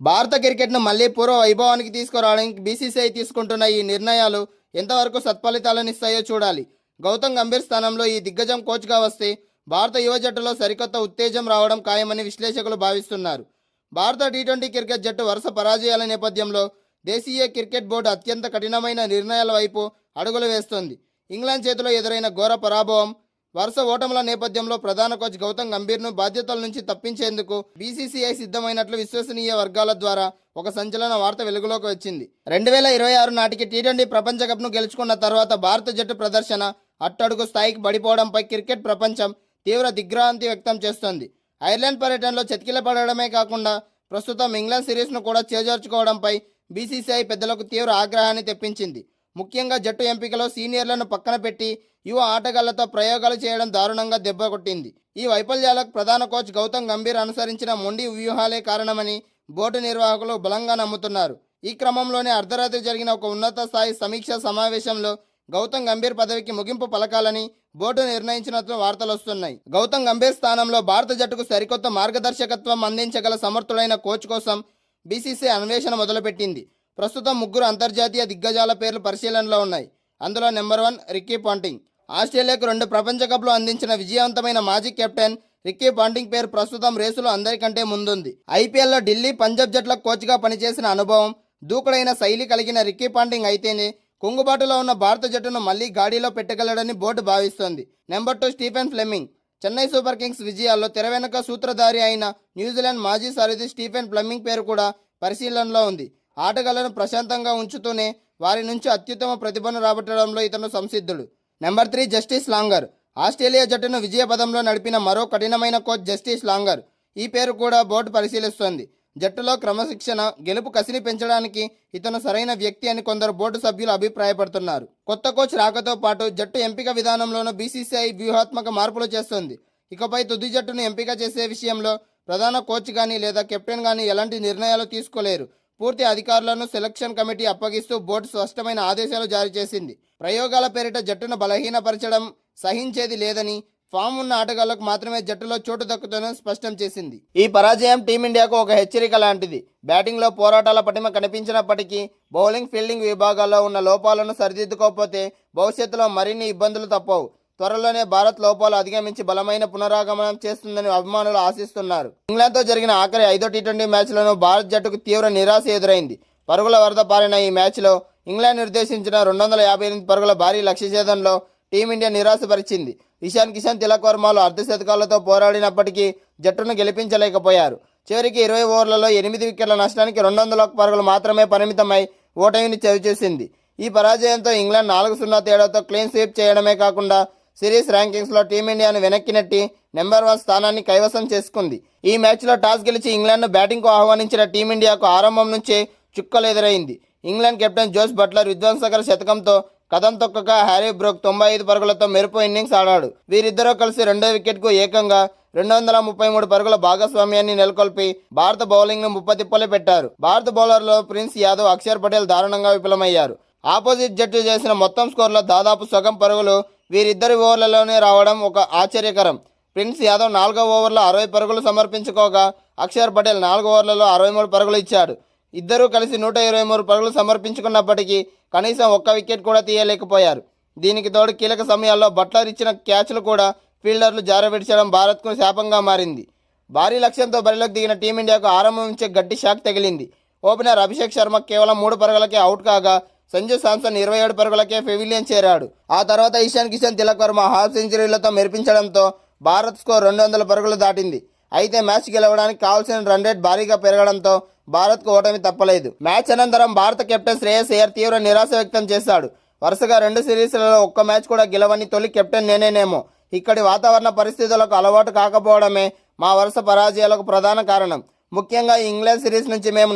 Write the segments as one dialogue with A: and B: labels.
A: భారత క్రికెట్ను మళ్లీ పూర్వ వైభవానికి తీసుకురావడానికి బీసీసీఐ తీసుకుంటున్న ఈ నిర్ణయాలు ఎంతవరకు సత్ఫలితాలనిస్తాయో చూడాలి. గౌతమ్ గంభీర్ స్థానంలో ఈ దిగ్గజం కోచ్గా వస్తే భారత యువ జట్టులో సరికొత్త ఉత్తేజం రావడం ఖాయమని విశ్లేషకులు భావిస్తున్నారు. భారత టీ20 క్రికెట్ జట్టు వరుస పరాజయాల నేపథ్యంలో దేశీయ క్రికెట్ బోర్డు అత్యంత కఠినమైన నిర్ణయాల వైపు అడుగులు వేస్తోంది. ఇంగ్లాండ్ చేతిలో ఎదురైన ఘోర పరాభవం, వరుస ఓటముల నేపథ్యంలో ప్రధాన కోచ్ గౌతమ్ గంభీర్ను బాధ్యతల నుంచి తప్పించేందుకు బీసీసీఐ సిద్ధమైనట్లు విశ్వసనీయ వర్గాల ద్వారా ఒక సంచలన వార్త వెలుగులోకి వచ్చింది. 2026 నాటికి టీ20 ప్రపంచ కప్ను గెలుచుకున్న తర్వాత భారత జట్టు ప్రదర్శన అట్టడుగు స్థాయికి పడిపోవడంపై క్రికెట్ ప్రపంచం తీవ్ర దిగ్భ్రాంతి వ్యక్తం చేస్తోంది. ఐర్లాండ్ పర్యటనలో చతికిలపడమే కాకుండా ప్రస్తుతం ఇంగ్లాండ్ సిరీస్ను కూడా చేజార్చుకోవడంపై బీసీసీఐ పెద్దలకు తీవ్ర ఆగ్రహాన్ని తెప్పించింది. ముఖ్యంగా జట్టు ఎంపికలో సీనియర్లను పక్కన పెట్టి యువ ఆటగాళ్లతో ప్రయోగాలు చేయడం దారుణంగా దెబ్బకొట్టింది. ఈ వైఫల్యాలకు ప్రధాన కోచ్ గౌతమ్ గంభీర్ అనుసరించిన మొండి వ్యూహాలే కారణమని బోర్డు నిర్వాహకులు బలంగా నమ్ముతున్నారు. ఈ క్రమంలోనే అర్ధరాత్రి జరిగిన ఒక ఉన్నత స్థాయి సమీక్షా సమావేశంలో గౌతమ్ గంభీర్ పదవికి ముగింపు పలకాలని బోర్డు నిర్ణయించినట్లు వార్తలు వస్తున్నాయి. గౌతమ్ గంభీర్ స్థానంలో భారత జట్టుకు సరికొత్త మార్గదర్శకత్వం అందించగల సమర్థుడైన కోచ్ కోసం బీసీసీఐ అన్వేషణ మొదలుపెట్టింది. ప్రస్తుతం 3 అంతర్జాతీయ దిగ్గజాల పేర్లు పరిశీలనలో ఉన్నాయి. అందులో నెంబర్ 1 రిక్కీ పాంటింగ్. ఆస్ట్రేలియాకు 2 ప్రపంచ కప్లు అందించిన విజయవంతమైన మాజీ కెప్టెన్ రిక్కీ పాంటింగ్ పేరు ప్రస్తుతం రేసులో అందరికంటే ముందుంది. ఐపీఎల్లో ఢిల్లీ, పంజాబ్ జట్ల కోచ్గా పనిచేసిన అనుభవం, దూకుడైన శైలి కలిగిన రిక్కీ పాంటింగ్ అయితేనే కుంగుబాటులో ఉన్న భారత జట్టును మళ్లీ గాడిలో పెట్టగలడని బోర్డు భావిస్తోంది. Number 2 Stephen Fleming. Chennai Super Kings విజయాల్లో తెర వెనుక సూత్రధారి అయిన న్యూజిలాండ్ మాజీ సారథి స్టీఫెన్ ఫ్లెమింగ్ పేరు కూడా పరిశీలనలో ఉంది. ఆటగాళ్లను ప్రశాంతంగా ఉంచుతూనే వారి నుంచి అత్యుత్తమ ప్రతిభను రాబట్టడంలో ఇతను సంసిద్ధుడు. Number 3 Justin Langer. ఆస్ట్రేలియా జట్టును విజయపథంలో నడిపిన మరో కఠినమైన కోచ్ జస్టిస్ లాంగర్. ఈ పేరు కూడా బోర్డు పరిశీలిస్తోంది. జట్టులో క్రమశిక్షణ, గెలుపు కసిని పెంచడానికి ఇతను సరైన వ్యక్తి అని కొందరు బోర్డు సభ్యులు అభిప్రాయపడుతున్నారు. కొత్త కోచ్ రాకతో పాటు జట్టు ఎంపిక విధానంలోనూ బీసీసీఐ వ్యూహాత్మక మార్పులు చేస్తోంది. ఇకపై తుది జట్టును ఎంపిక చేసే విషయంలో ప్రధాన కోచ్ కానీ లేదా కెప్టెన్ కానీ ఎలాంటి నిర్ణయాలు తీసుకోలేరు. పూర్తి అధికారులను సెలక్షన్ కమిటీ అప్పగిస్తూ బోర్డు స్పష్టమైన ఆదేశాలు జారీ చేసింది. ప్రయోగాల పేరిట జట్టును బలహీనపరచడం సహించేది లేదని, ఫామ్ ఉన్న ఆటగాళ్లకు మాత్రమే జట్టులో చోటు దక్కుతుందని స్పష్టం చేసింది. ఈ పరాజయం టీమిండియాకు ఒక హెచ్చరిక లాంటిది. బ్యాటింగ్లో పోరాటాల పటిమ కనిపించినప్పటికీ బౌలింగ్, ఫీల్డింగ్ విభాగాల్లో ఉన్న లోపాలను సరిదిద్దుకోకపోతే భవిష్యత్తులో మరిన్ని ఇబ్బందులు తప్పవు. త్వరలోనే భారత్ లోపాలు అధిగమించి బలమైన పునరాగమనం చేస్తుందని అభిమానులు ఆశిస్తున్నారు. ఇంగ్లాండ్తో జరిగిన ఆఖరి 5వ టీ20 మ్యాచ్లోనూ భారత్ జట్టుకు తీవ్ర నిరాశ ఎదురైంది. పరుగుల వరద పారిన ఈ మ్యాచ్లో ఇంగ్లాండ్ నిర్దేశించిన 258 పరుగుల భారీ లక్ష్యఛేదంలో టీమిండియా నిరాశపరిచింది. ఇషాన్ కిషన్, తిలక్ వర్మలు అర్ధశతకాలతో పోరాడినప్పటికీ జట్టును గెలిపించలేకపోయారు. చివరికి 20 ఓవర్లలో 8 వికెట్ల నష్టానికి 201 పరుగులు మాత్రమే పరిమితమై ఓటమిని చవిచూసింది. ఈ పరాజయంతో ఇంగ్లాండ్ 4-0 తేడాతో క్లీన్ స్వీప్ చేయడమే కాకుండా సిరీస్ ర్యాంకింగ్స్లో టీమిండియాను వెనక్కి నెట్టి నెంబర్ 1 స్థానాన్ని కైవసం చేసుకుంది. ఈ మ్యాచ్లో టాస్ గెలిచి ఇంగ్లాండ్ను బ్యాటింగ్కు ఆహ్వానించిన టీమిండియాకు ఆరంభం నుంచే చుక్కలు ఎదురైంది. ఇంగ్లాండ్ కెప్టెన్ జోస్ బట్లర్ విధ్వంసకర శతకంతో కదం తొక్కగా హ్యారీ బ్రూక్ 95 పరుగులతో మెరుపు ఇన్నింగ్స్ ఆడాడు. వీరిద్దరూ కలిసి 2వ వికెట్కు ఏకంగా 233 పరుగుల భాగస్వామ్యాన్ని నెలకొల్పి భారత బౌలింగ్ను ముప్పతిప్పలే పెట్టారు. భారత బౌలర్లో ప్రిన్స్ యాదవ్, అక్షర్ పటేల్ దారుణంగా విఫలమయ్యారు. ఆపోజిట్ జట్టు చేసిన మొత్తం స్కోర్లో దాదాపు సగం పరుగులు వీరిద్దరి ఓవర్లలోనే రావడం ఒక ఆశ్చర్యకరం. ప్రిన్స్ యాదవ్ 4వ ఓవర్లో 60 పరుగులు సమర్పించుకోగా అక్షర్ పటేల్ 4 ఓవర్లలో 63 పరుగులు ఇచ్చాడు. ఇద్దరూ కలిసి 123 పరుగులు సమర్పించుకున్నప్పటికీ కనీసం ఒక్క వికెట్ కూడా తీయలేకపోయారు. దీనికి తోడు కీలక సమయాల్లో బట్లర్ ఇచ్చిన క్యాచ్లు కూడా ఫీల్డర్లు జారవిడిచడం భారత్కు శాపంగా మారింది. భారీ లక్ష్యంతో బరిలోకి దిగిన టీమిండియాకు ఆరంభం నుంచే గట్టి షాక్ తగిలింది. ఓపెనర్ అభిషేక్ శర్మ కేవలం 3 పరుగులకే అవుట్ కాగా సంజు శాంసన్ 27 పరుగులకే పెవిలియన్ చేరాడు. ఆ తర్వాత ఇషాన్ కిషన్, తిలక్ వర్మ హాఫ్ సెంచరీలతో మెరిపించడంతో భారత్ స్కోర్ 200 పరుగులు దాటింది. అయితే మ్యాచ్ గెలవడానికి కావాల్సిన రన్ రేట్ భారీగా పెరగడంతో భారత్కు ఓటమి తప్పలేదు. మ్యాచ్ అనంతరం భారత కెప్టెన్ శ్రేయస్ అయ్యర్ తీవ్ర నిరాశ వ్యక్తం చేశాడు. వరుసగా 2 సిరీస్లలో ఒక్క మ్యాచ్ కూడా గెలవని తొలి కెప్టెన్ నేనేనేమో. ఇక్కడి వాతావరణ పరిస్థితులకు అలవాటు కాకపోవడమే మా వరుస పరాజయాలకు ప్రధాన కారణం. ముఖ్యంగా ఈ ఇంగ్లాండ్ సిరీస్ నుంచి మేము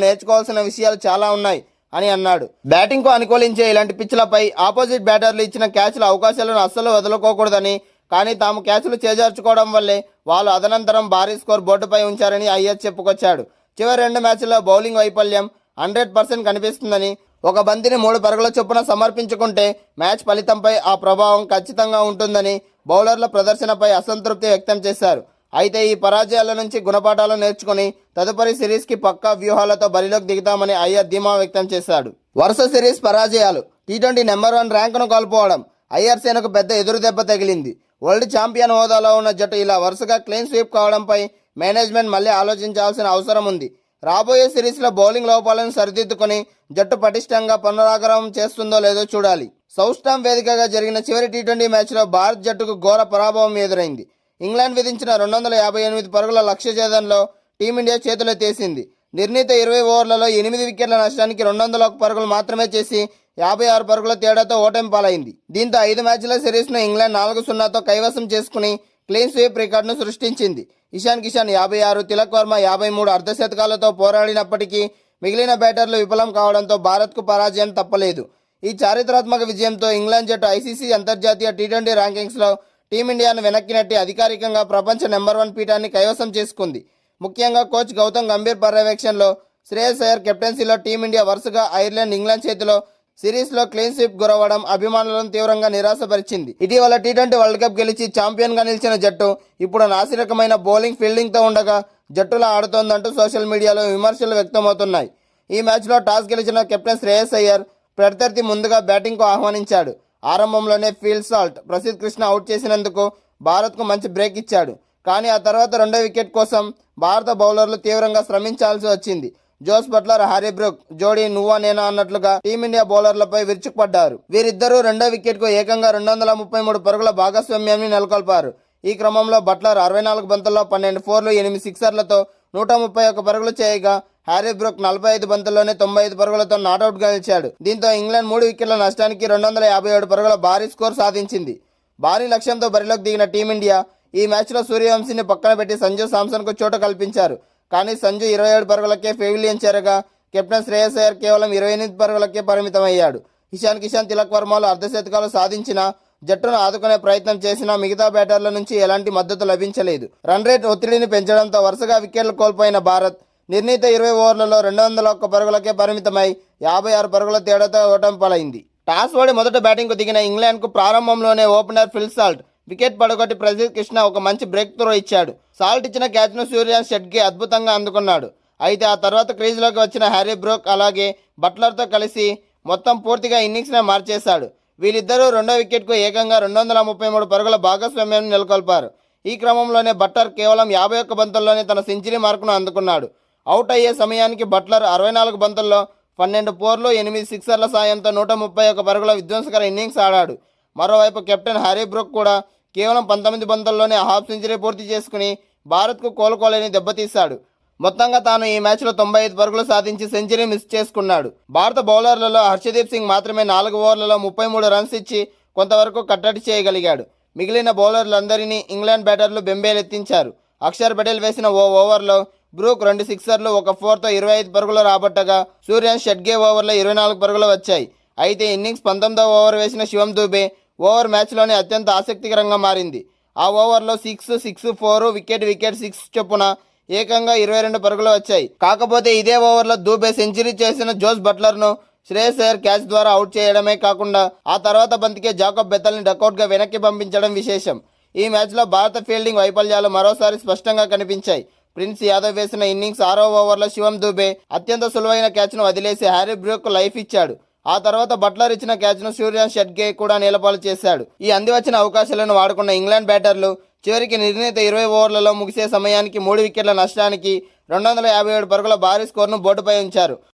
A: నేర్చుకోవాల్సిన విషయాలు చాలా ఉన్నాయి అని అన్నాడు. బ్యాటింగ్కు అనుకూలించే ఇలాంటి పిచ్లపై ఆపోజిట్ బ్యాటర్లు ఇచ్చిన క్యాచ్ల అవకాశాలను అస్సలు వదులుకోకూడదని, కానీ తాము క్యాచ్లు చేజార్చుకోవడం వల్లే వాళ్ళు అదనంతరం భారీ స్కోర్ బోర్డుపై ఉంచారని అయ్యర్ చెప్పుకొచ్చాడు. చివరి 2 మ్యాచ్ల్లో బౌలింగ్ వైఫల్యం 100% కనిపిస్తుందని, ఒక బంతిని 3 పరుగుల చొప్పున సమర్పించుకుంటే మ్యాచ్ ఫలితంపై ఆ ప్రభావం ఖచ్చితంగా ఉంటుందని బౌలర్ల ప్రదర్శనపై అసంతృప్తి వ్యక్తం చేశారు. అయితే ఈ పరాజయాల నుంచి గుణపాఠాలు నేర్చుకుని తదుపరి సిరీస్కి పక్కా వ్యూహాలతో బరిలోకి దిగుతామని అయ్యర్ ధీమా వ్యక్తం చేశాడు. వరుస సిరీస్ పరాజయాలు, టీ20 నెంబర్ 1 ర్యాంకును కోల్పోవడం అయ్యర్ సేనకు పెద్ద ఎదురు దెబ్బ తగిలింది. వరల్డ్ ఛాంపియన్ హోదాలో ఉన్న జట్టు ఇలా వరుసగా క్లీన్ స్వీప్ కావడంపై మేనేజ్మెంట్ మళ్ళీ ఆలోచించాల్సిన అవసరం ఉంది. రాబోయే సిరీస్లో బౌలింగ్ లోపాలను సరిదిద్దుకొని జట్టు పటిష్టంగా పునరాగమనం చేస్తుందో లేదో చూడాలి. సౌత్స్టామ్ వేదికగా జరిగిన చివరి టీ20 మ్యాచ్లో భారత్ జట్టుకు ఘోర పరాభవం ఎదురైంది. ఇంగ్లాండ్ విధించిన 258 పరుగుల లక్ష్య ఛేదనలో టీమిండియా చేతులెత్తేసింది. నిర్ణీత 20 ఓవర్లలో 8 వికెట్ల నష్టానికి 201 పరుగులు మాత్రమే చేసి 56 పరుగుల తేడాతో ఓటమి పాలైంది. దీంతో 5 మ్యాచ్ల సిరీస్ను ఇంగ్లాండ్ 4-0తో కైవసం చేసుకుని క్లీన్ స్వీప్ రికార్డును సృష్టించింది. ఇషాన్ కిషాన్ 56, తిలక్ వర్మ 53 అర్ధశతకాలతో పోరాడినప్పటికీ మిగిలిన బ్యాటర్లు విఫలం కావడంతో భారత్కు పరాజయం తప్పలేదు. ఈ చారిత్రాత్మక విజయంతో ఇంగ్లాండ్ జట్టు ఐసీసీ అంతర్జాతీయ టీ20 ర్యాంకింగ్స్లో టీమిండియాను వెనక్కి నెట్టి అధికారికంగా ప్రపంచ నెంబర్ 1 పీఠాన్ని కైవసం చేసుకుంది. ముఖ్యంగా కోచ్ గౌతమ్ గంభీర్ పర్యవేక్షణలో శ్రేయస్ అయ్యర్ కెప్టెన్సీలో టీమిండియా వరుసగా ఐర్లాండ్, ఇంగ్లాండ్ చేతిలో సిరీస్లో క్లీన్ స్వీప్ గురవడం అభిమానులను తీవ్రంగా నిరాశపరిచింది. ఇటీవల టీ20 వరల్డ్ కప్ గెలిచి ఛాంపియన్గా నిలిచిన జట్టు ఇప్పుడు నాసిరకమైన బౌలింగ్, ఫీల్డింగ్తో ఉండగా జట్టులా ఆడుతోందంటూ సోషల్ మీడియాలో విమర్శలు వ్యక్తమవుతున్నాయి. ఈ మ్యాచ్లో టాస్ గెలిచిన కెప్టెన్ శ్రేయస్ అయ్యర్ ప్రత్యర్థి ముందుగా బ్యాటింగ్కు ఆహ్వానించాడు. ఆరంభంలోనే Phil Salt, Prasidh Krishna out చేసినందుకు భారత్కు మంచి బ్రేక్ ఇచ్చాడు. కానీ ఆ తర్వాత రెండో వికెట్ కోసం భారత బౌలర్లు తీవ్రంగా శ్రమించాల్సి వచ్చింది. జోస్ బట్లర్, హ్యారీ బ్రూక్ జోడీ నువ్వా నేనా అన్నట్లుగా టీమిండియా బౌలర్లపై విరుచుకుపడ్డారు. వీరిద్దరూ రెండో వికెట్కు ఏకంగా 233 పరుగుల భాగస్వామ్యాన్ని నెలకొల్పారు. ఈ క్రమంలో బట్లర్ 64 బంతుల్లో 12 ఫోర్లు, 8 సిక్సర్లతో 131 పరుగులు చేయగా హ్యారీ బ్రూక్ 45 బంతుల్లోనే 95 పరుగులతో నాటౌట్గా నిలిచాడు. దీంతో ఇంగ్లాండ్ 3 వికెట్ల నష్టానికి 257 పరుగుల భారీ స్కోర్ సాధించింది. భారీ లక్ష్యంతో బరిలోకి దిగిన టీమిండియా ఈ మ్యాచ్లో సూర్యవంశీని పక్కన పెట్టి సంజు శాంసన్కు చోటు కల్పించారు. కానీ సంజు 27 పరుగులకే పెవిలియన్ చేరగా కెప్టెన్ శ్రేయస్ అయ్యర్ కేవలం 28 పరుగులకే పరిమితమయ్యాడు. ఇషాన్ కిషాన్, తిలక్ వర్మలు అర్ధశతకాలు సాధించినా జట్టును ఆదుకునే ప్రయత్నం చేసినా మిగతా బ్యాటర్ల నుంచి ఎలాంటి మద్దతు లభించలేదు. రన్ రేట్ ఒత్తిడిని పెంచడంతో వరుసగా వికెట్లు కోల్పోయిన భారత్ నిర్ణీత 20 ఓవర్లలో 201 పరుగులకే పరిమితమై 56 పరుగుల తేడాతో ఓటమి పాలైంది. టాస్ ఓడి మొదట బ్యాటింగ్కు దిగిన ఇంగ్లాండ్కు ప్రారంభంలోనే ఓపెనర్ ఫిల్ సాల్ట్ వికెట్ పడగొట్టి ప్రసిద్ధ్ కృష్ణ ఒక మంచి బ్రేక్ త్రో ఇచ్చాడు. సాల్ట్ ఇచ్చిన క్యాచ్ను సూర్యాన్ షెట్గే అద్భుతంగా అందుకున్నాడు. అయితే ఆ తర్వాత క్రీజ్లోకి వచ్చిన హ్యారీ బ్రూక్ అలాగే బట్లర్తో కలిసి మొత్తం పూర్తిగా ఇన్నింగ్స్నే మార్చేశాడు. వీళ్ళిద్దరూ రెండో వికెట్కు ఏకంగా 233 పరుగుల భాగస్వామ్యాన్ని నెలకొల్పారు. ఈ క్రమంలోనే బట్లర్ కేవలం 51 బంతుల్లోనే తన సెంచరీ మార్కును అందుకున్నాడు. అవుట్ అయ్యే సమయానికి బట్లర్ 64 బంతుల్లో 12 ఫోర్లు, 8 సిక్సర్ల సాయంతో 131 పరుగుల విధ్వంసకర ఇన్నింగ్స్ ఆడాడు. మరోవైపు కెప్టెన్ హ్యారీ బ్రూక్ కూడా కేవలం 19 బంతుల్లోనే హాఫ్ సెంచరీ పూర్తి చేసుకుని భారత్కు కోలుకోలేని దెబ్బతీశాడు. మొత్తంగా తాను ఈ మ్యాచ్లో 95 పరుగులు సాధించి సెంచరీ మిస్ చేసుకున్నాడు. భారత బౌలర్లలో హర్షదీప్ సింగ్ మాత్రమే 4 ఓవర్లలో 33 రన్స్ ఇచ్చి కొంతవరకు కట్టడి చేయగలిగాడు. మిగిలిన బౌలర్లందరినీ ఇంగ్లాండ్ బ్యాటర్లు బెంబేలెత్తించారు. అక్షర్ పటేల్ వేసిన ఓ ఓవర్లో బ్రూక్ 2 సిక్సర్లు, 1 ఫోర్తో 25 పరుగులు రాబట్టగా సూర్యాన్ షెట్గే ఓవర్లో 24 పరుగులు వచ్చాయి. అయితే ఇన్నింగ్స్ 19వ ఓవర్ వేసిన శివం దూబే ఓవర్ మ్యాచ్లోనే అత్యంత ఆసక్తికరంగా మారింది. ఆ ఓవర్లో 6, 6, 4, వికెట్ 6 చొప్పున ఏకంగా 22 పరుగులు వచ్చాయి. కాకపోతే ఇదే ఓవర్లో దూబే సెంచరీ చేసిన జోస్ బట్లర్ను శ్రేయస్ అయ్యర్ క్యాచ్ ద్వారా అవుట్ చేయడమే కాకుండా ఆ తర్వాత బంతికే జాకబ్ బెథల్ని డకౌట్గా వెనక్కి పంపించడం విశేషం. ఈ మ్యాచ్లో భారత ఫీల్డింగ్ వైఫల్యాలు మరోసారి స్పష్టంగా కనిపించాయి. ప్రిన్స్ యాదవ్ వేసిన ఇన్నింగ్స్ 6వ ఓవర్లో శివం దూబే అత్యంత సులువైన క్యాచ్ను వదిలేసి హ్యారీ బ్రూక్ లైఫ్ ఇచ్చాడు. ఆ తర్వాత బట్లర్ ఇచ్చిన క్యాచ్ను సూర్యాన్ షెట్గే కూడా నేలపాలు చేశాడు. ఈ అందివచ్చిన అవకాశాలను వాడుకున్న ఇంగ్లాండ్ బ్యాటర్లు చివరికి నిర్ణీత 20 ఓవర్లలో ముగిసే సమయానికి 3 వికెట్ల నష్టానికి 257 పరుగుల భారీ స్కోర్ను బోర్డుపై ఉంచారు.